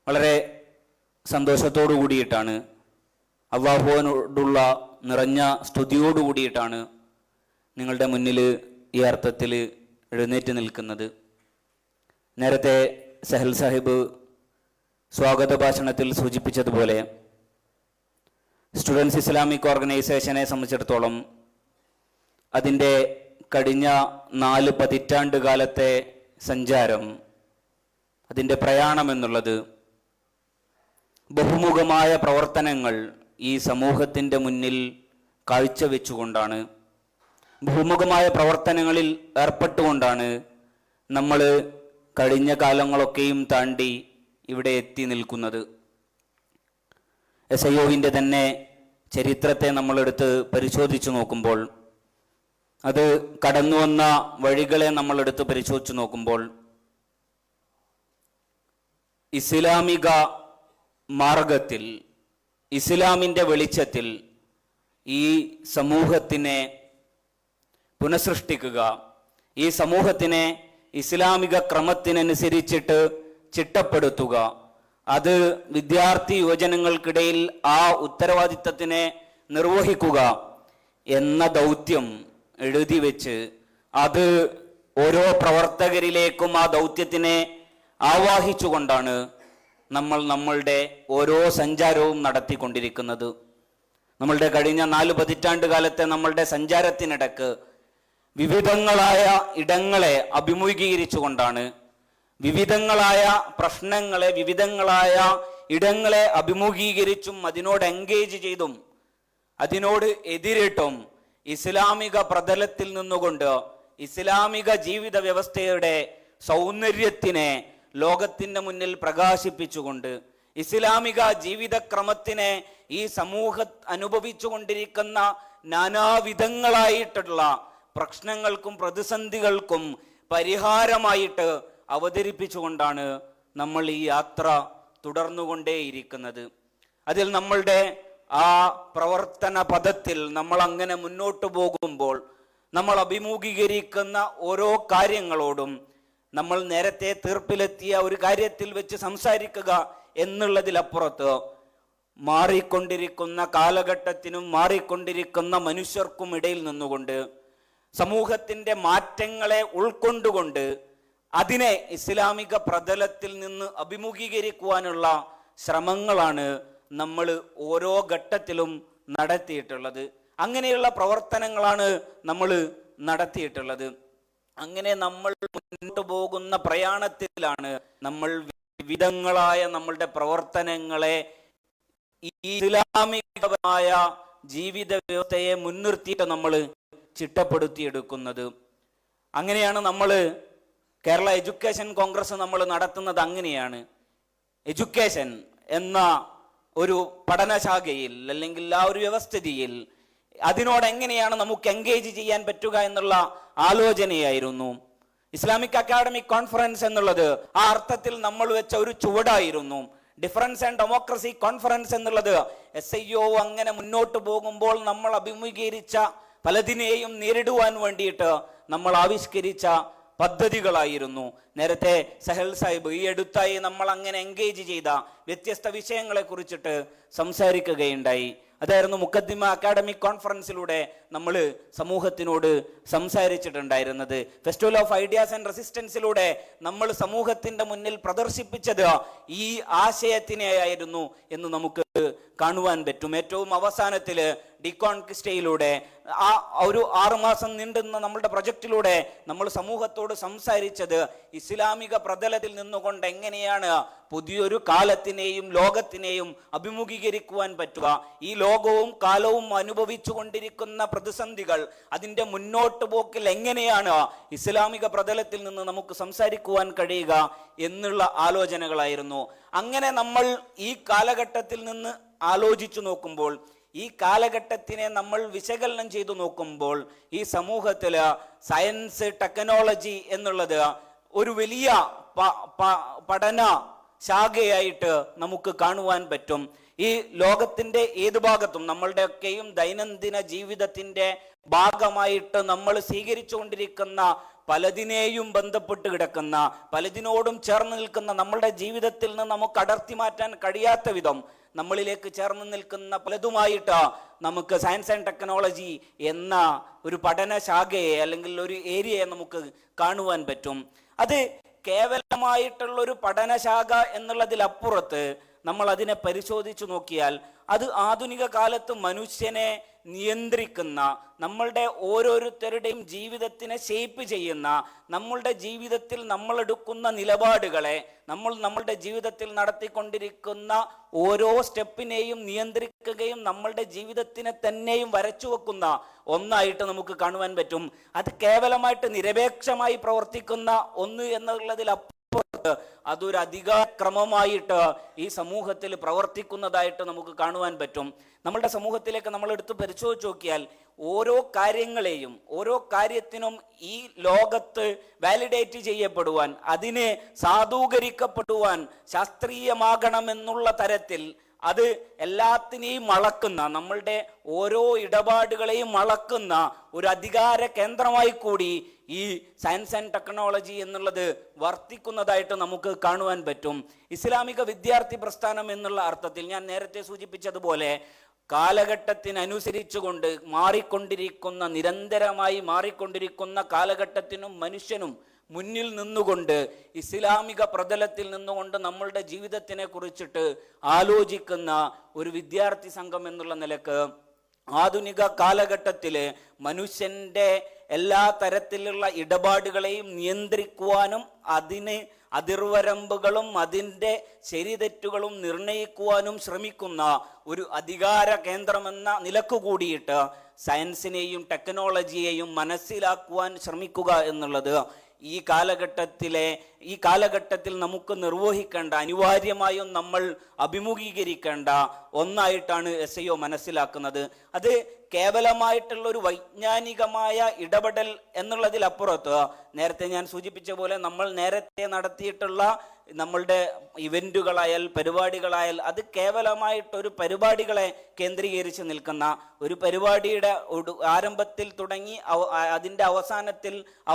വളരെ സന്തോഷത്തോടു കൂടിയിട്ടാണ്, അല്ലാഹുവിനോടുള്ള നിറഞ്ഞ സ്തുതിയോടു കൂടിയിട്ടാണ് നിങ്ങളുടെ മുന്നിൽ ഈ അർത്ഥത്തിൽ എഴുന്നേറ്റ് നിൽക്കുന്നത്. നേരത്തെ സഹൽ സാഹിബ് സ്വാഗത ഭാഷണത്തിൽ സൂചിപ്പിച്ചതുപോലെ സ്റ്റുഡൻസ് ഇസ്ലാമിക് ഓർഗനൈസേഷനെ സംബന്ധിച്ചിടത്തോളം അതിൻ്റെ കഴിഞ്ഞ 4 പതിറ്റാണ്ട് കാലത്തെ സഞ്ചാരം, അതിൻ്റെ പ്രയാണം എന്നുള്ളത് ബഹുമുഖമായ പ്രവർത്തനങ്ങൾ ഈ സമൂഹത്തിൻ്റെ മുന്നിൽ കാഴ്ചവെച്ചുകൊണ്ടാണ്, ബഹുമുഖമായ പ്രവർത്തനങ്ങളിൽ ഏർപ്പെട്ടുകൊണ്ടാണ് നമ്മൾ കഴിഞ്ഞ കാലങ്ങളൊക്കെയും താണ്ടി ഇവിടെ എത്തി നിൽക്കുന്നത്. SIOവിൻ്റെ തന്നെ ചരിത്രത്തെ നമ്മളെടുത്ത് പരിശോധിച്ചു നോക്കുമ്പോൾ, അത് കടന്നു വന്ന വഴികളെ നമ്മളെടുത്ത് പരിശോധിച്ചു നോക്കുമ്പോൾ, ഇസ്ലാമിക മാർഗത്തിൽ, ഇസ്ലാമിൻ്റെ വെളിച്ചത്തിൽ ഈ സമൂഹത്തിനെ പുനഃസൃഷ്ടിക്കുക, ഈ സമൂഹത്തിനെ ഇസ്ലാമിക ക്രമത്തിനനുസരിച്ചിട്ട് ചിട്ടപ്പെടുത്തുക, അത് വിദ്യാർത്ഥി യുവജനങ്ങൾക്കിടയിൽ ആ ഉത്തരവാദിത്തത്തിനെ നിർവഹിക്കുക എന്ന ദൗത്യം എഴുതി വെച്ച് അത് ഓരോ പ്രവർത്തകരിലേക്കും ആ ദൗത്യത്തിനെ ആവാഹിച്ചുകൊണ്ടാണ് നമ്മളുടെ ഓരോ സഞ്ചാരവും നടത്തിക്കൊണ്ടിരിക്കുന്നത്. നമ്മളുടെ കഴിഞ്ഞ 4 പതിറ്റാണ്ട് കാലത്തെ നമ്മളുടെ സഞ്ചാരത്തിനിടക്ക് വിവിധങ്ങളായ ഇടങ്ങളെ അഭിമുഖീകരിച്ചുകൊണ്ടാണ്, വിവിധങ്ങളായ പ്രശ്നങ്ങളെ, വിവിധങ്ങളായ ഇടങ്ങളെ അഭിമുഖീകരിച്ചും അതിനോട് എൻഗേജ് ചെയ്തും അതിനോട് എതിരിട്ടും ഇസ്ലാമിക പ്രതലത്തിൽ നിന്നുകൊണ്ട് ഇസ്ലാമിക ജീവിത വ്യവസ്ഥയുടെ സൗന്ദര്യത്തിനെ ലോകത്തിൻ്റെ മുന്നിൽ പ്രകാശിപ്പിച്ചുകൊണ്ട് ഇസ്ലാമിക ജീവിതക്രമത്തിനെ ഈ സമൂഹം അനുഭവിച്ചു കൊണ്ടിരിക്കുന്ന നാനാവിധങ്ങളായിട്ടുള്ള പ്രശ്നങ്ങൾക്കും പ്രതിസന്ധികൾക്കും പരിഹാരമായിട്ട് അവതരിപ്പിച്ചുകൊണ്ടാണ് നമ്മൾ ഈ യാത്ര തുടർന്നുകൊണ്ടേയിരിക്കുന്നത്. അതിൽ നമ്മളുടെ ആ പ്രവർത്തന പദത്തിൽ നമ്മൾ അങ്ങനെ മുന്നോട്ട് പോകുമ്പോൾ നമ്മൾ അഭിമുഖീകരിക്കുന്ന ഓരോ കാര്യങ്ങളോടും നമ്മൾ നേരത്തെ തീർപ്പിലെത്തിയ ഒരു കാര്യത്തിൽ വെച്ച് സംസാരിക്കുക എന്നുള്ളതിലപ്പുറത്ത് മാറിക്കൊണ്ടിരിക്കുന്ന കാലഘട്ടത്തിനും മാറിക്കൊണ്ടിരിക്കുന്ന മനുഷ്യർക്കും ഇടയിൽ നിന്നുകൊണ്ട് സമൂഹത്തിൻ്റെ മാറ്റങ്ങളെ ഉൾക്കൊണ്ടുകൊണ്ട് അതിനെ ഇസ്ലാമിക പ്രതലത്തിൽ നിന്ന് അഭിമുഖീകരിക്കുവാനുള്ള ശ്രമങ്ങളാണ് നമ്മൾ ഓരോ ഘട്ടത്തിലും നടത്തിയിട്ടുള്ളത്. അങ്ങനെയുള്ള പ്രവർത്തനങ്ങളാണ് നമ്മൾ നടത്തിയിട്ടുള്ളത്. അങ്ങനെ നമ്മൾ മുന്നോട്ട് പോകുന്ന പ്രയാണത്തിലാണ് നമ്മൾ വിവിധങ്ങളായ നമ്മളുടെ പ്രവർത്തനങ്ങളെ ഈ ഇസ്ലാമികമായ ജീവിത വ്യവസ്ഥയെ മുൻനിർത്തിയിട്ട് നമ്മൾ ചിട്ടപ്പെടുത്തിയെടുക്കുന്നത്. അങ്ങനെയാണ് നമ്മൾ കേരള എഡ്യൂക്കേഷൻ കോൺഗ്രസ് നമ്മൾ നടത്തുന്നത്. അങ്ങനെയാണ് എഡ്യൂക്കേഷൻ എന്ന ഒരു പഠനശാഖയിൽ അല്ലെങ്കിൽ ആ ഒരു വ്യവസ്ഥിതിയിൽ അതിനോട് എങ്ങനെയാണ് നമുക്ക് എൻഗേജ് ചെയ്യാൻ പറ്റുക എന്നുള്ള ആലോചനയായിരുന്നു. ഇസ്ലാമിക് അക്കാഡമിക് കോൺഫറൻസ് എന്നുള്ളത് ആ അർത്ഥത്തിൽ നമ്മൾ വെച്ച ഒരു ചുവടായിരുന്നു. ഡിഫറൻസ് ആൻഡ് ഡെമോക്രസി കോൺഫറൻസ് എന്നുള്ളത് SIO അങ്ങനെ മുന്നോട്ട് പോകുമ്പോൾ നമ്മൾ അഭിമുഖീകരിച്ച പലതിനെയും നേരിടുവാൻ വേണ്ടിയിട്ട് നമ്മൾ ആവിഷ്കരിച്ച പദ്ധതികളായിരുന്നു. നേരത്തെ സഹൽ സാഹിബ് ഈ അടുത്തായി നമ്മൾ അങ്ങനെ എൻഗേജ് ചെയ്ത വ്യത്യസ്ത വിഷയങ്ങളെ കുറിച്ചിട്ട് സംസാരിക്കുകയുണ്ടായി. അതായിരുന്നു മുഖദ്ദിമ അക്കാഡമിക് കോൺഫറൻസിലൂടെ നമ്മൾ സമൂഹത്തിനോട് സംസാരിച്ചിട്ടുണ്ടായിരുന്നത്. ഫെസ്റ്റിവൽ ഓഫ് ഐഡിയാസ് ആൻഡ് റെസിസ്റ്റൻസിലൂടെ നമ്മൾ സമൂഹത്തിൻ്റെ മുന്നിൽ പ്രദർശിപ്പിച്ചത് ഈ ആശയത്തിനെയായിരുന്നു എന്ന് നമുക്ക് കാണുവാൻ പറ്റും. ഏറ്റവും അവസാനത്തിൽ ഡികോൺക്വിസ്റ്റയിലൂടെ ആ ഒരു 6 മാസം നീണ്ടുന്ന നമ്മളുടെ പ്രൊജക്റ്റിലൂടെ നമ്മൾ സമൂഹത്തോട് സംസാരിച്ചത് ഇസ്ലാമിക പ്രതലത്തിൽ നിന്നുകൊണ്ട് എങ്ങനെയാണ് പുതിയൊരു കാലത്തിനെയും ലോകത്തിനെയും അഭിമുഖീകരിക്കുവാൻ പറ്റുക, ഈ ലോകവും കാലവും അനുഭവിച്ചു കൊണ്ടിരിക്കുന്ന പ്രതിസന്ധികൾ, അതിൻ്റെ മുന്നോട്ട് പോക്കിൽ എങ്ങനെയാണ് ഇസ്ലാമിക പ്രതലത്തിൽ നിന്ന് നമുക്ക് സംസാരിക്കുവാൻ കഴിയുക എന്നുള്ള ആലോചനകളായിരുന്നു. അങ്ങനെ നമ്മൾ ഈ കാലഘട്ടത്തിൽ നിന്ന് ആലോചിച്ചു നോക്കുമ്പോൾ, ഈ കാലഘട്ടത്തിനെ നമ്മൾ വിശകലനം ചെയ്തു നോക്കുമ്പോൾ ഈ സമൂഹത്തിൽ സയൻസ് ടെക്നോളജി എന്നുള്ളത് ഒരു വലിയ പഠന ശാഖയായിട്ട് നമുക്ക് കാണുവാൻ പറ്റും. ഈ ലോകത്തിൻ്റെ ഏത് ഭാഗത്തും നമ്മളുടെയൊക്കെയും ദൈനംദിന ജീവിതത്തിൻ്റെ ഭാഗമായിട്ട് നമ്മൾ സ്വീകരിച്ചുകൊണ്ടിരിക്കുന്ന പലതിനെയും ബന്ധപ്പെട്ട് കിടക്കുന്ന, പലതിനോടും ചേർന്ന് നിൽക്കുന്ന, നമ്മളുടെ ജീവിതത്തിൽ നിന്ന് നമുക്ക് അടർത്തി മാറ്റാൻ കഴിയാത്ത വിധം നമ്മളിലേക്ക് ചേർന്ന് നിൽക്കുന്ന പലതുമായിട്ട് നമുക്ക് സയൻസ് ആൻഡ് ടെക്നോളജി എന്ന ഒരു പഠനശാഖയെ അല്ലെങ്കിൽ ഒരു ഏരിയയെ നമുക്ക് കാണുവാൻ പറ്റും. അത് കേവലമായിട്ടുള്ളൊരു പഠനശാഖ എന്നുള്ളതിലപ്പുറത്ത് നമ്മൾ അതിനെ പരിശോധിച്ചു നോക്കിയാൽ അത് ആധുനിക കാലത്ത് മനുഷ്യനെ നിയന്ത്രിക്കുന്ന, നമ്മളുടെ ഓരോരുത്തരുടെയും ജീവിതത്തിനെ ഷേപ്പ് ചെയ്യുന്ന, നമ്മളുടെ ജീവിതത്തിൽ നമ്മൾ എടുക്കുന്ന നിലപാടുകളെ, നമ്മളുടെ ജീവിതത്തിൽ നടത്തിക്കൊണ്ടിരിക്കുന്ന ഓരോ സ്റ്റെപ്പിനെയും നിയന്ത്രിക്കുകയും നമ്മളുടെ ജീവിതത്തിനെ തന്നെയും വരച്ചു വെക്കുന്ന ഒന്നായിട്ട് നമുക്ക് കാണുവാൻ പറ്റും. അത് കേവലമായിട്ട് നിരപേക്ഷമായി പ്രവർത്തിക്കുന്ന ഒന്ന് എന്നുള്ളതിലപ്പുറം അതൊരു അധികാരക്രമമായിട്ട് ഈ സമൂഹത്തിൽ പ്രവർത്തിക്കുന്നതായിട്ട് നമുക്ക് കാണുവാൻ പറ്റും. നമ്മളുടെ സമൂഹത്തിലേക്ക് നമ്മൾ എടുത്ത് പരിശോധിച്ച് നോക്കിയാൽ ഓരോ കാര്യങ്ങളെയും, ഓരോ കാര്യത്തിനും ഈ ലോകത്ത് വാലിഡേറ്റ് ചെയ്യപ്പെടുവാൻ, അതിനെ സാധൂകരിക്കപ്പെടുവാൻ ശാസ്ത്രീയമാകണമെന്നുള്ള തരത്തിൽ അത് എല്ലാത്തിനെയും അളക്കുന്ന, നമ്മളുടെ ഓരോ ഇടപാടുകളെയും അളക്കുന്ന ഒരു അധികാര കേന്ദ്രമായി കൂടി ഈ സയൻസ് ആൻഡ് ടെക്നോളജി എന്നുള്ളത് വർത്തിക്കുന്നതായിട്ട് നമുക്ക് കാണുവാൻ പറ്റും. ഇസ്ലാമിക വിദ്യാർത്ഥി പ്രസ്ഥാനം എന്നുള്ള അർത്ഥത്തിൽ ഞാൻ നേരത്തെ സൂചിപ്പിച്ചതുപോലെ കാലഘട്ടത്തിനനുസരിച്ചുകൊണ്ട് മാറിക്കൊണ്ടിരിക്കുന്ന, നിരന്തരമായി മാറിക്കൊണ്ടിരിക്കുന്ന കാലഘട്ടത്തിനും മനുഷ്യനും മുന്നിൽ നിന്നുകൊണ്ട് ഇസ്ലാമിക പ്രതലത്തിൽ നിന്നുകൊണ്ട് നമ്മളുടെ ജീവിതത്തിനെ കുറിച്ചിട്ട് ആലോചിക്കുന്ന ഒരു വിദ്യാർത്ഥി സംഘം എന്നുള്ള നിലക്ക് ആധുനിക കാലഘട്ടത്തില് മനുഷ്യന്റെ എല്ലാ തരത്തിലുള്ള ഇടപാടുകളെയും നിയന്ത്രിക്കുവാനും അതിന് അതിർവരമ്പുകളും അതിൻ്റെ ശരിതെറ്റുകളും നിർണയിക്കുവാനും ശ്രമിക്കുന്ന ഒരു അധികാര കേന്ദ്രമെന്ന നിലക്ക് കൂടിയിട്ട് സയൻസിനെയും ടെക്നോളജിയെയും മനസ്സിലാക്കുവാൻ ശ്രമിക്കുക എന്നുള്ളത് ഈ കാലഘട്ടത്തിൽ നമുക്ക് നിർവഹിക്കേണ്ട, അനിവാര്യമായും നമ്മൾ അഭിമുഖീകരിക്കേണ്ട ഒന്നായിട്ടാണ് SIO മനസ്സിലാക്കുന്നത്. അത് കേവലമായിട്ടുള്ള ഒരു വൈജ്ഞാനികമായ ഇടപെടൽ എന്നുള്ളതിലപ്പുറത്ത് നേരത്തെ ഞാൻ സൂചിപ്പിച്ച പോലെ നമ്മൾ നേരത്തെ നടത്തിയിട്ടുള്ള നമ്മളുടെ ഇവന്റുകളായാൽ പരിപാടികളായാൽ അത് കേവലമായിട്ടൊരു പരിപാടികളെ കേന്ദ്രീകരിച്ച് നിൽക്കുന്ന, ഒരു പരിപാടിയുടെ ആരംഭത്തിൽ തുടങ്ങി അതിൻ്റെ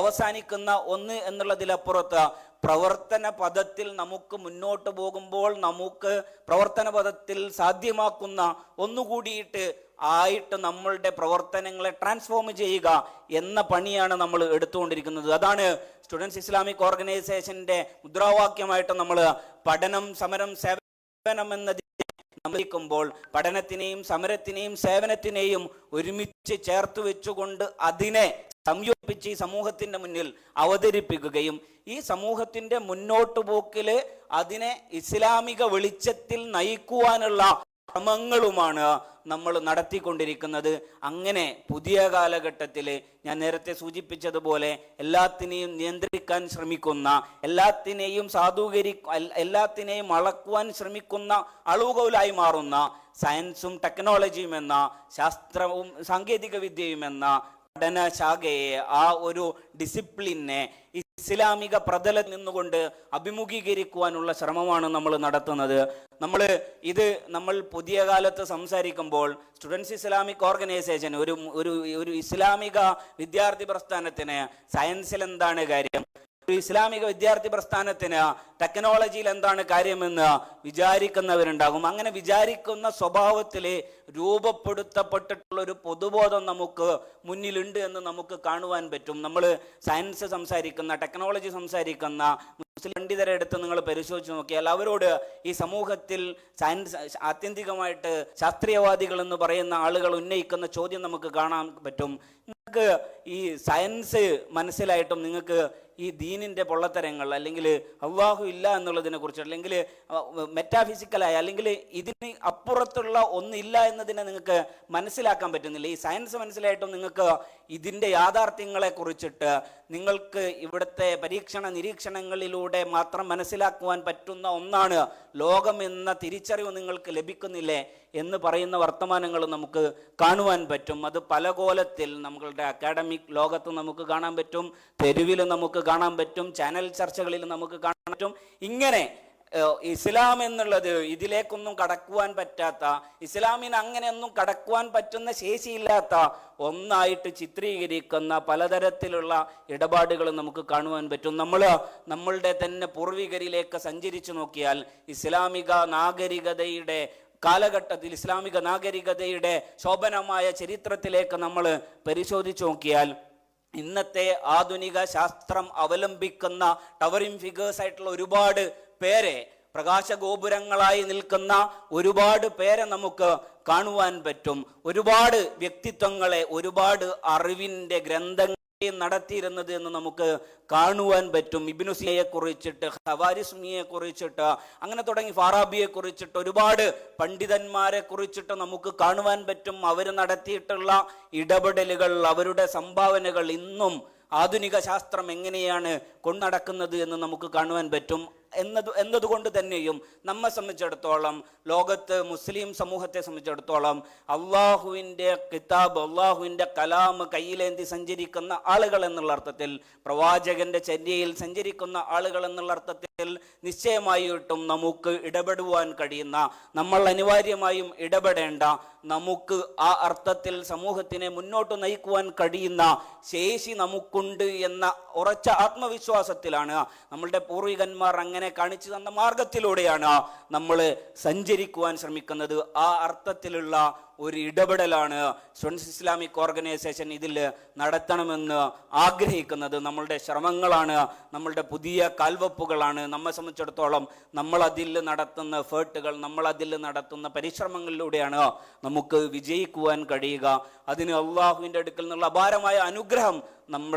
അവസാനിക്കുന്ന ഒന്ന് എന്നുള്ളതിലപ്പുറത്ത് പ്രവർത്തന പദത്തിൽ നമുക്ക് മുന്നോട്ട് പോകുമ്പോൾ നമുക്ക് പ്രവർത്തന പദത്തിൽ സാധ്യമാക്കുന്ന ഒന്നുകൂടിയിട്ട് ആയിട്ട് നമ്മളുടെ പ്രവർത്തനങ്ങളെ ട്രാൻസ്ഫോം ചെയ്യുക എന്ന പണിയാണ് നമ്മൾ എടുത്തുകൊണ്ടിരിക്കുന്നത്. അതാണ് സ്റ്റുഡൻസ് ഇസ്ലാമിക് ഓർഗനൈസേഷന്റെ മുദ്രാവാക്യമായിട്ട് നമ്മൾ പഠനം, സമരം, സേവനം എന്നതിനെ നമ്മളിക്കുമ്പോൾ പഠനത്തിനെയും സമരത്തിനെയും സേവനത്തിനെയും ഒരുമിച്ച് ചേർത്ത് വെച്ചുകൊണ്ട് അതിനെ സംയോജിപ്പിച്ച് ഈ സമൂഹത്തിന്റെ മുന്നിൽ അവതരിപ്പിക്കുകയും ഈ സമൂഹത്തിന്റെ മുന്നോട്ടു പോക്കില് അതിനെ ഇസ്ലാമിക വെളിച്ചത്തിൽ നയിക്കുവാനുള്ള ശ്രമങ്ങളുമാണ് നമ്മൾ നടത്തിക്കൊണ്ടിരിക്കുന്നത്. അങ്ങനെ പുതിയ കാലഘട്ടത്തിൽ ഞാൻ നേരത്തെ സൂചിപ്പിച്ചതുപോലെ എല്ലാത്തിനെയും നിയന്ത്രിക്കാൻ ശ്രമിക്കുന്ന, എല്ലാത്തിനെയും അളക്കുവാൻ ശ്രമിക്കുന്ന അളവുകോലായി മാറുന്ന സയൻസും ടെക്നോളജിയും എന്ന ശാസ്ത്രവും സാങ്കേതിക വിദ്യയും എന്ന പഠനശാഖയെ, ആ ഒരു ഡിസിപ്ലിനെ ഇസ്ലാമിക പ്രതലത്തിൽ നിന്നുകൊണ്ട് അഭിമുഖീകരിക്കുവാനുള്ള ശ്രമമാണ് നമ്മൾ നടത്തുന്നത്. നമ്മൾ പുതിയ കാലത്ത് സംസാരിക്കുമ്പോൾ സ്റ്റുഡൻസ് ഇസ്ലാമിക് ഓർഗനൈസേഷൻ ഒരു ഇസ്ലാമിക വിദ്യാർത്ഥി പ്രസ്ഥാനത്തിന് സയൻസിൽ എന്താണ് കാര്യം, ഒരു ഇസ്ലാമിക വിദ്യാർത്ഥി പ്രസ്ഥാനത്തിന് ടെക്നോളജിയിൽ എന്താണ് കാര്യമെന്ന് വിചാരിക്കുന്നവരുണ്ടാകും. അങ്ങനെ വിചാരിക്കുന്ന സ്വഭാവത്തിൽ രൂപപ്പെടുത്തപ്പെട്ടിട്ടുള്ള ഒരു പൊതുബോധം നമുക്ക് മുന്നിലുണ്ട് എന്ന് നമുക്ക് കാണുവാൻ പറ്റും. നമ്മൾ സയൻസ് സംസാരിക്കുന്ന, ടെക്നോളജി സംസാരിക്കുന്ന മുസ്ലിം പണ്ഡിതരെ എടുത്ത് നിങ്ങൾ പരിശോധിച്ച് നോക്കിയാൽ അവരോട് ഈ സമൂഹത്തിൽ സയൻസ് ആത്യന്തികമായിട്ട് ശാസ്ത്രീയവാദികൾ എന്ന് പറയുന്ന ആളുകൾ ഉന്നയിക്കുന്ന ചോദ്യം നമുക്ക് കാണാൻ പറ്റും. നിങ്ങൾക്ക് ഈ സയൻസ് മനസ്സിലായിട്ടും നിങ്ങൾക്ക് ഈ ദീനിന്റെ പൊള്ളത്തരങ്ങൾ അല്ലെങ്കിൽ അല്ലാഹു ഇല്ല എന്നുള്ളതിനെ കുറിച്ച്, അല്ലെങ്കിൽ മെറ്റാഫിസിക്കലായ അല്ലെങ്കിൽ ഇതിന് അപ്പുറത്തുള്ള ഒന്നില്ല എന്നതിനെ നിങ്ങൾക്ക് മനസ്സിലാക്കാൻ പറ്റുന്നില്ല. ഈ സയൻസ് മനസ്സിലായിട്ടും നിങ്ങൾക്ക് ഇതിൻ്റെ യാഥാർത്ഥ്യങ്ങളെ കുറിച്ചിട്ട് നിങ്ങൾക്ക് ഇവിടുത്തെ പരീക്ഷണ നിരീക്ഷണങ്ങളിലൂടെ മാത്രം മനസ്സിലാക്കുവാൻ പറ്റുന്ന ഒന്നാണ് ലോകം എന്ന തിരിച്ചറിവ് നിങ്ങൾക്ക് ലഭിക്കുന്നില്ലേ എന്ന് പറയുന്ന വർത്തമാനങ്ങൾ നമുക്ക് കാണുവാൻ പറ്റും. അത് പല കോലത്തിൽ നമ്മളുടെ അക്കാഡമിക് ലോകത്ത് നമുക്ക് കാണാൻ പറ്റും, തെരുവിൽ നമുക്ക് കാണാൻ പറ്റും, ചാനൽ ചർച്ചകളിൽ നമുക്ക് കാണാൻ പറ്റും. ഇങ്ങനെ ഇസ്ലാം എന്നുള്ളത് ഇതിലേക്കൊന്നും കടക്കുവാൻ പറ്റാത്ത, ഇസ്ലാമിന് അങ്ങനെയൊന്നും കടക്കുവാൻ പറ്റുന്ന ശേഷിയില്ലാത്ത ഒന്നായിട്ട് ചിത്രീകരിക്കുന്ന പലതരത്തിലുള്ള ഇടപാടുകൾ നമുക്ക് കാണുവാൻ പറ്റും. നമ്മളുടെ തന്നെ പൂർവികരിലേക്ക് സഞ്ചരിച്ചു നോക്കിയാൽ ഇസ്ലാമിക നാഗരികതയുടെ കാലഘട്ടത്തിൽ, ഇസ്ലാമിക നാഗരികതയുടെ ശോഭനമായ ചരിത്രത്തിലേക്ക് നമ്മൾ പരിശോധിച്ചു നോക്കിയാൽ ഇന്നത്തെ ആധുനിക ശാസ്ത്രം അവലംബിക്കുന്ന ടവറിംഗ് ഫിഗേഴ്സ് ആയിട്ടുള്ള ഒരുപാട് പേരെ, പ്രകാശഗോപുരങ്ങളായി നിൽക്കുന്ന ഒരുപാട് പേരെ നമുക്ക് കാണുവാൻ പറ്റും. ഒരുപാട് വ്യക്തിത്വങ്ങളെ, ഒരുപാട് അറിവിൻ്റെ ഗ്രന്ഥങ്ങൾ നടത്തിയിരുന്നത് എന്ന് നമുക്ക് കാണുവാൻ പറ്റും. ഇബ്നു സിനയെ കുറിച്ചിട്ട്, ഖവാരിസ്മിയെ കുറിച്ചിട്ട്, അങ്ങനെ തുടങ്ങി ഫാറാബിയെ കുറിച്ചിട്ട് ഒരുപാട് പണ്ഡിതന്മാരെ കുറിച്ചിട്ട് നമുക്ക് കാണുവാൻ പറ്റും. അവർ നടത്തിയിട്ടുള്ള ഇടപെടലുകൾ, അവരുടെ സംഭാവനകൾ ഇന്നും ആധുനിക ശാസ്ത്രം എങ്ങനെയാണ് കൊണ്ടുനടക്കുന്നത് എന്ന് നമുക്ക് കാണുവാൻ പറ്റും. എന്നതുകൊണ്ട് തന്നെയും നമ്മെ സംബന്ധിച്ചിടത്തോളം, ലോകത്ത് മുസ്ലിം സമൂഹത്തെ സംബന്ധിച്ചിടത്തോളം അള്ളാഹുവിൻ്റെ കിതാബ്, അള്ളാഹുവിൻ്റെ കലാം കയ്യിലേന്തി സഞ്ചരിക്കുന്ന ആളുകൾ എന്നുള്ള അർത്ഥത്തിൽ, പ്രവാചകന്റെ ചര്യയിൽ സഞ്ചരിക്കുന്ന ആളുകൾ എന്നുള്ള അർത്ഥത്തിൽ നിശ്ചയമായിട്ടും നമുക്ക് ഇടപെടുവാൻ കഴിയുന്ന, നമ്മൾ അനിവാര്യമായും ഇടപെടേണ്ട, നമുക്ക് ആ അർത്ഥത്തിൽ സമൂഹത്തിനെ മുന്നോട്ട് നയിക്കുവാൻ കഴിയുന്ന ശേഷി നമുക്കുണ്ട് എന്ന ഉറച്ച ആത്മവിശ്വാസത്തിലാണ് നമ്മളുടെ പൂർവികന്മാർ അങ്ങനെ കാണിച്ചു തന്ന മാർഗത്തിലൂടെയാണ് നമ്മൾ സഞ്ചരിക്കുവാൻ ശ്രമിക്കുന്നത്. ആ അർത്ഥത്തിലുള്ള ഒരു ഇടപെടലാണ് സ്റ്റുഡൻസ് ഇസ്ലാമിക് ഓർഗനൈസേഷൻ ഇതിൽ നടത്തണമെന്ന് ആഗ്രഹിക്കുന്നത്. നമ്മളുടെ ശ്രമങ്ങളാണ്, നമ്മളുടെ പുതിയ കാൽവെപ്പുകളാണ്. നമ്മെ സംബന്ധിച്ചിടത്തോളം നമ്മൾ അതിൽ നടത്തുന്ന എഫേർട്ടുകൾ, നമ്മൾ അതിൽ നടത്തുന്ന പരിശ്രമങ്ങളിലൂടെയാണ് നമുക്ക് വിജയിക്കുവാൻ കഴിയുക. അതിന് അള്ളാഹുവിൻ്റെ അടുക്കൽ നിന്നുള്ള അപാരമായ അനുഗ്രഹം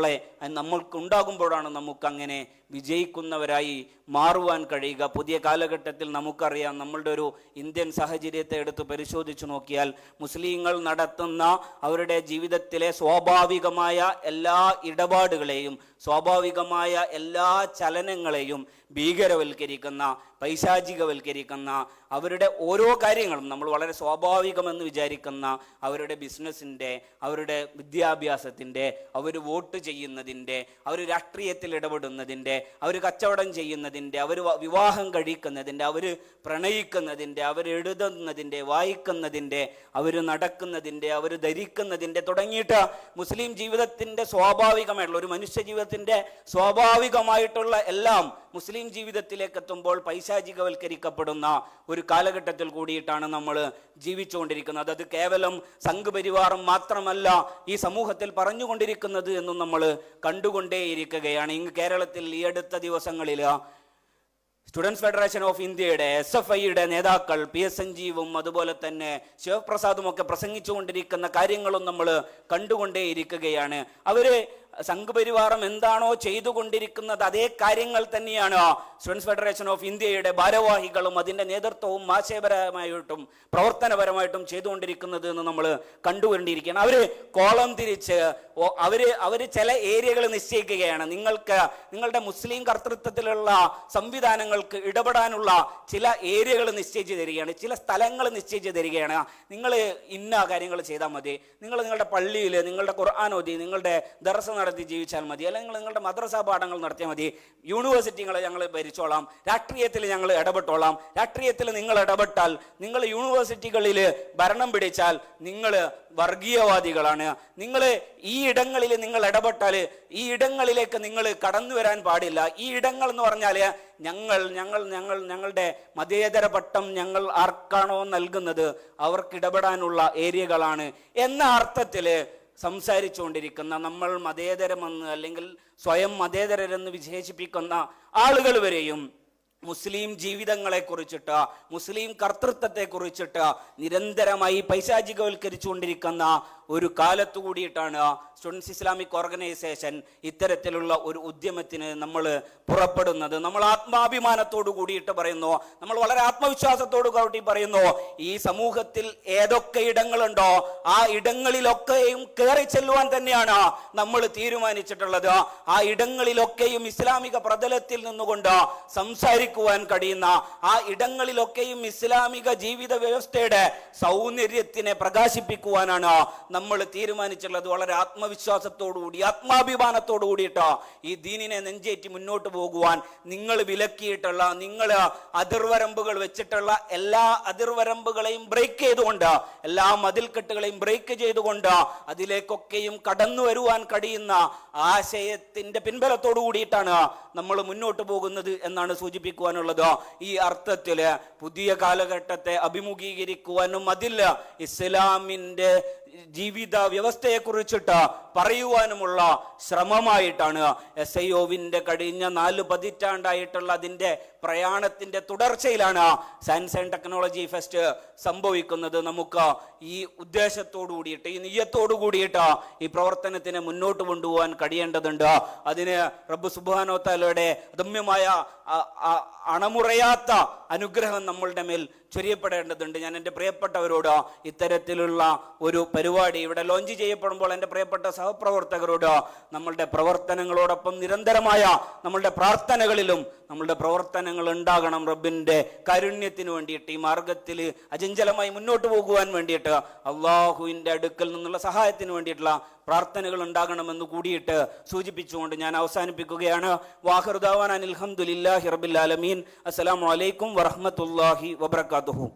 നമ്മൾക്കുണ്ടാകുമ്പോഴാണ് നമുക്കങ്ങനെ വിജയിക്കുന്നവരായി മാറുവാൻ കഴിയുക. പുതിയ കാലഘട്ടത്തിൽ നമുക്കറിയാം, നമ്മളുടെ ഒരു ഇന്ത്യൻ സാഹചര്യത്തെ എടുത്ത് പരിശോധിച്ചു നോക്കിയാൽ മുസ്ലിങ്ങൾ നടത്തുന്ന അവരുടെ ജീവിതത്തിലെ സ്വാഭാവികമായ എല്ലാ ഇടപാടുകളെയും, സ്വാഭാവികമായ എല്ലാ ചലനങ്ങളെയും ഭീകരവൽക്കരിക്കുന്ന, പൈശാചികവൽക്കരിക്കുന്ന, അവരുടെ ഓരോ കാര്യങ്ങളും നമ്മൾ വളരെ സ്വാഭാവികമെന്ന് വിചാരിക്കുന്ന അവരുടെ ബിസിനസ്സിൻ്റെ, അവരുടെ വിദ്യാഭ്യാസത്തിൻ്റെ, അവർ വോട്ട് ചെയ്യുന്നതിൻ്റെ, അവർ രാഷ്ട്രീയത്തിൽ ഇടപെടുന്നതിൻ്റെ, അവർ കച്ചവടം ചെയ്യുന്നതിൻ്റെ, അവർ വിവാഹം കഴിക്കുന്നതിൻ്റെ, അവർ പ്രണയിക്കുന്നതിൻ്റെ, അവർ എഴുതുന്നതിൻ്റെ, വായിക്കുന്നതിൻ്റെ, അവർ നടക്കുന്നതിൻ്റെ, അവർ ധരിക്കുന്നതിൻ്റെ തുടങ്ങിയിട്ട് മുസ്ലിം ജീവിതത്തിൻ്റെ സ്വാഭാവികമായിട്ടുള്ള, ഒരു മനുഷ്യ ജീവിതത്തിൻ്റെ സ്വാഭാവികമായിട്ടുള്ള എല്ലാം മുസ്ലിം ജീവിതത്തിലേക്ക് എത്തുമ്പോൾ പൈശാചികവൽക്കരിക്കപ്പെടുന്ന ഒരു കാലഘട്ടത്തിൽ കൂടിയിട്ടാണ് നമ്മൾ ജീവിച്ചുകൊണ്ടിരിക്കുന്നത്. അത് കേവലം സംഘപരിവാരം മാത്രമല്ല ഈ സമൂഹത്തിൽ പറഞ്ഞുകൊണ്ടിരിക്കുന്നത് എന്നും നമ്മൾ കണ്ടുകൊണ്ടേയിരിക്കുകയാണ്. ഇങ്ങ് കേരളത്തിൽ ഈ അടുത്ത ദിവസങ്ങളിൽ സ്റ്റുഡൻസ് ഫെഡറേഷൻ ഓഫ് ഇന്ത്യയുടെ, SFIയുടെ നേതാക്കൾ PS സഞ്ജീവും അതുപോലെ തന്നെ ശിവപ്രസാദും ഒക്കെ പ്രസംഗിച്ചുകൊണ്ടിരിക്കുന്ന കാര്യങ്ങളും നമ്മൾ കണ്ടുകൊണ്ടേയിരിക്കുകയാണ്. അവര് സംഘപരിവാരം എന്താണോ ചെയ്തുകൊണ്ടിരിക്കുന്നത് അതേ കാര്യങ്ങൾ തന്നെയാണ് സ്റ്റുഡൻസ് ഫെഡറേഷൻ ഓഫ് ഇന്ത്യയുടെ ഭാരവാഹികളും അതിൻ്റെ നേതൃത്വവും ആശയപരമായിട്ടും പ്രവർത്തനപരമായിട്ടും ചെയ്തുകൊണ്ടിരിക്കുന്നത് എന്ന് നമ്മൾ കണ്ടുകൊണ്ടിരിക്കുകയാണ്. അവർ കോളം തിരിച്ച് അവർ ചില ഏരിയകൾ നിശ്ചയിക്കുകയാണ്. നിങ്ങളുടെ മുസ്ലിം കർത്തൃത്വത്തിലുള്ള സംവിധാനങ്ങൾക്ക് ഇടപെടാനുള്ള ചില ഏരിയകൾ നിശ്ചയിച്ച് തരികയാണ്, ചില സ്ഥലങ്ങൾ നിശ്ചയിച്ച് തരികയാണ്. നിങ്ങൾ ഇന്ന കാര്യങ്ങൾ ചെയ്താൽ മതി, നിങ്ങളുടെ പള്ളിയിൽ നിങ്ങളുടെ ഖുർആൻ ഓതി, നിങ്ങളുടെ ദർസ നടത്തി ജീവിച്ചാൽ മതി, അല്ലെങ്കിൽ നിങ്ങളുടെ മദ്രസ പാഠങ്ങൾ നടത്തിയാൽ മതി, യൂണിവേഴ്സിറ്റികളെ ഞങ്ങൾ ഭരിച്ചോളാം, രാഷ്ട്രീയത്തിൽ ഞങ്ങൾ ഇടപെട്ടോളാം. രാഷ്ട്രീയത്തിൽ നിങ്ങൾ ഇടപെട്ടാൽ, നിങ്ങൾ യൂണിവേഴ്സിറ്റികളിൽ ഭരണം പിടിച്ചാൽ നിങ്ങൾ വർഗീയവാദികളാണ്. നിങ്ങൾ ഈ ഇടങ്ങളിൽ നിങ്ങൾ ഇടപെട്ടാൽ ഈ ഇടങ്ങളിലേക്ക് നിങ്ങൾ കടന്നു വരാൻ പാടില്ല. ഈ ഇടങ്ങൾ എന്ന് പറഞ്ഞാൽ ഞങ്ങളുടെ മതേതര പട്ടം ഞങ്ങൾ ആർക്കാണോ നൽകുന്നത് അവർക്ക് ഇടപെടാനുള്ള ഏരിയകളാണ് എന്ന അർത്ഥത്തിൽ സംസാരിച്ചുകൊണ്ടിരിക്കുന്ന, നമ്മൾ മതേതരമെന്ന് അല്ലെങ്കിൽ സ്വയം മതേതരരെന്ന് വിശേഷിപ്പിക്കുന്ന ആളുകൾ വരെയും മുസ്ലിം ജീവിതങ്ങളെ കുറിച്ചിട്ട്, മുസ്ലിം കർത്തൃത്വത്തെ കുറിച്ചിട്ട് നിരന്തരമായി പൈശാചികവൽക്കരിച്ചുകൊണ്ടിരിക്കുന്ന ഒരു കാലത്തു കൂടിയിട്ടാണ് സ്റ്റുഡൻസ് ഇസ്ലാമിക് ഓർഗനൈസേഷൻ ഇത്തരത്തിലുള്ള ഒരു ഉദ്യമത്തിന് നമ്മൾ പുറപ്പെടുന്നത്. നമ്മൾ ആത്മാഭിമാനത്തോടു കൂടിയിട്ട് പറയുന്നു, നമ്മൾ വളരെ ആത്മവിശ്വാസത്തോടു കൂടി പറയുന്നു, ഈ സമൂഹത്തിൽ ഏതൊക്കെ ഇടങ്ങളുണ്ടോ ആ ഇടങ്ങളിലൊക്കെയും കയറി ചെല്ലുവാൻ തന്നെയാണ് നമ്മൾ തീരുമാനിച്ചിട്ടുള്ളത്. ആ ഇടങ്ങളിലൊക്കെയും ഇസ്ലാമിക പ്രതലത്തിൽ നിന്നുകൊണ്ട് സംസാരിക്കുവാൻ കഴിയുന്ന, ആ ഇടങ്ങളിലൊക്കെയും ഇസ്ലാമിക ജീവിത വ്യവസ്ഥയുടെ സൗന്ദര്യത്തിനെ പ്രകാശിപ്പിക്കുവാനാണ് നമ്മൾ തീരുമാനിച്ചിട്ടുള്ളത് വളരെ ആത്മവിശ്വാസത്തോടുകൂടി ആത്മാഭിമാനത്തോടു കൂടിയിട്ടോ ഈ ദീനിനെ നെഞ്ചേറ്റി മുന്നോട്ട് പോകുവാൻ നിങ്ങൾ വിലക്കിയിട്ടുള്ള, നിങ്ങൾ അതിർവരമ്പുകൾ വെച്ചിട്ടുള്ള എല്ലാ അതിർവരമ്പുകളെയും ബ്രേക്ക് ചെയ്തുകൊണ്ട്, എല്ലാ മതിൽക്കെട്ടുകളെയും ബ്രേക്ക് ചെയ്തുകൊണ്ട് അതിലേക്കൊക്കെയും കടന്നു വരുവാൻ കഴിയുന്ന ആശയത്തിന്റെ പിൻബലത്തോടു കൂടിയിട്ടാണ് നമ്മൾ മുന്നോട്ട് പോകുന്നത് എന്നാണ് സൂചിപ്പിക്കുവാനുള്ളത്. ഈ അർത്ഥത്തില് പുതിയ കാലഘട്ടത്തെ അഭിമുഖീകരിക്കുവാനും അതിൽ ഇസ്ലാമിന്റെ ജീവിത വ്യവസ്ഥയെ കുറിച്ചിട്ട് പറയുവാനുമുള്ള ശ്രമമായിട്ടാണ് SIOവിന്റെ കഴിഞ്ഞ 4 പതിറ്റാണ്ടായിട്ടുള്ള അതിന്റെ പ്രയാണത്തിന്റെ തുടർച്ചയിലാണ് സയൻസ് ആൻഡ് ടെക്നോളജി ഫെസ്റ്റ് സംഭവിക്കുന്നത്. നമുക്ക് ഈ ഉദ്ദേശത്തോടു കൂടിയിട്ട്, ഈ നിയ്യത്തോടു കൂടിയിട്ട് ഈ പ്രവർത്തനത്തിനെ മുന്നോട്ട് കൊണ്ടുപോകാൻ കഴിയേണ്ടതുണ്ട്. അതിന് റബ്ബ് സുബ്ഹാനഹു വ തആലയുടെ അദമ്യമായ അണമുറയാത്ത അനുഗ്രഹം നമ്മളുടെ മേൽ ചൊരിയപ്പെടേണ്ടതുണ്ട്. ഞാൻ എൻ്റെ പ്രിയപ്പെട്ടവരോട് ഇത്തരത്തിലുള്ള ഒരു പരിപാടി ഇവിടെ ലോഞ്ച് ചെയ്യപ്പെടുമ്പോൾ എൻ്റെ പ്രിയപ്പെട്ട സഹപ്രവർത്തകരോട് നമ്മളുടെ പ്രവർത്തനങ്ങളോടൊപ്പം നിരന്തരമായ നമ്മളുടെ പ്രാർത്ഥനകളിലും നമ്മളുടെ പ്രവർത്തനങ്ങൾ ഉണ്ടാകണം. റബ്ബിൻ്റെ കാരുണ്യത്തിന് വേണ്ടിയിട്ട്, ഈ മാർഗത്തിൽ അചഞ്ചലമായി മുന്നോട്ട് പോകുവാൻ വേണ്ടിയിട്ട്, അള്ളാഹുവിൻ്റെ അടുക്കൽ നിന്നുള്ള സഹായത്തിന് വേണ്ടിയിട്ടുള്ള പ്രാർത്ഥനകൾ ഉണ്ടാകണമെന്ന് കൂടിയിട്ട് സൂചിപ്പിച്ചുകൊണ്ട് ഞാൻ അവസാനിപ്പിക്കുകയാണ്. വാഖിറു ദഅ്വാനാ അൽഹംദുലില്ലാഹി റബ്ബിൽ ആലമീൻ. അസ്സലാമു അലൈക്കും വറഹ്മത്തുള്ളാഹി വബറകാതുഹു.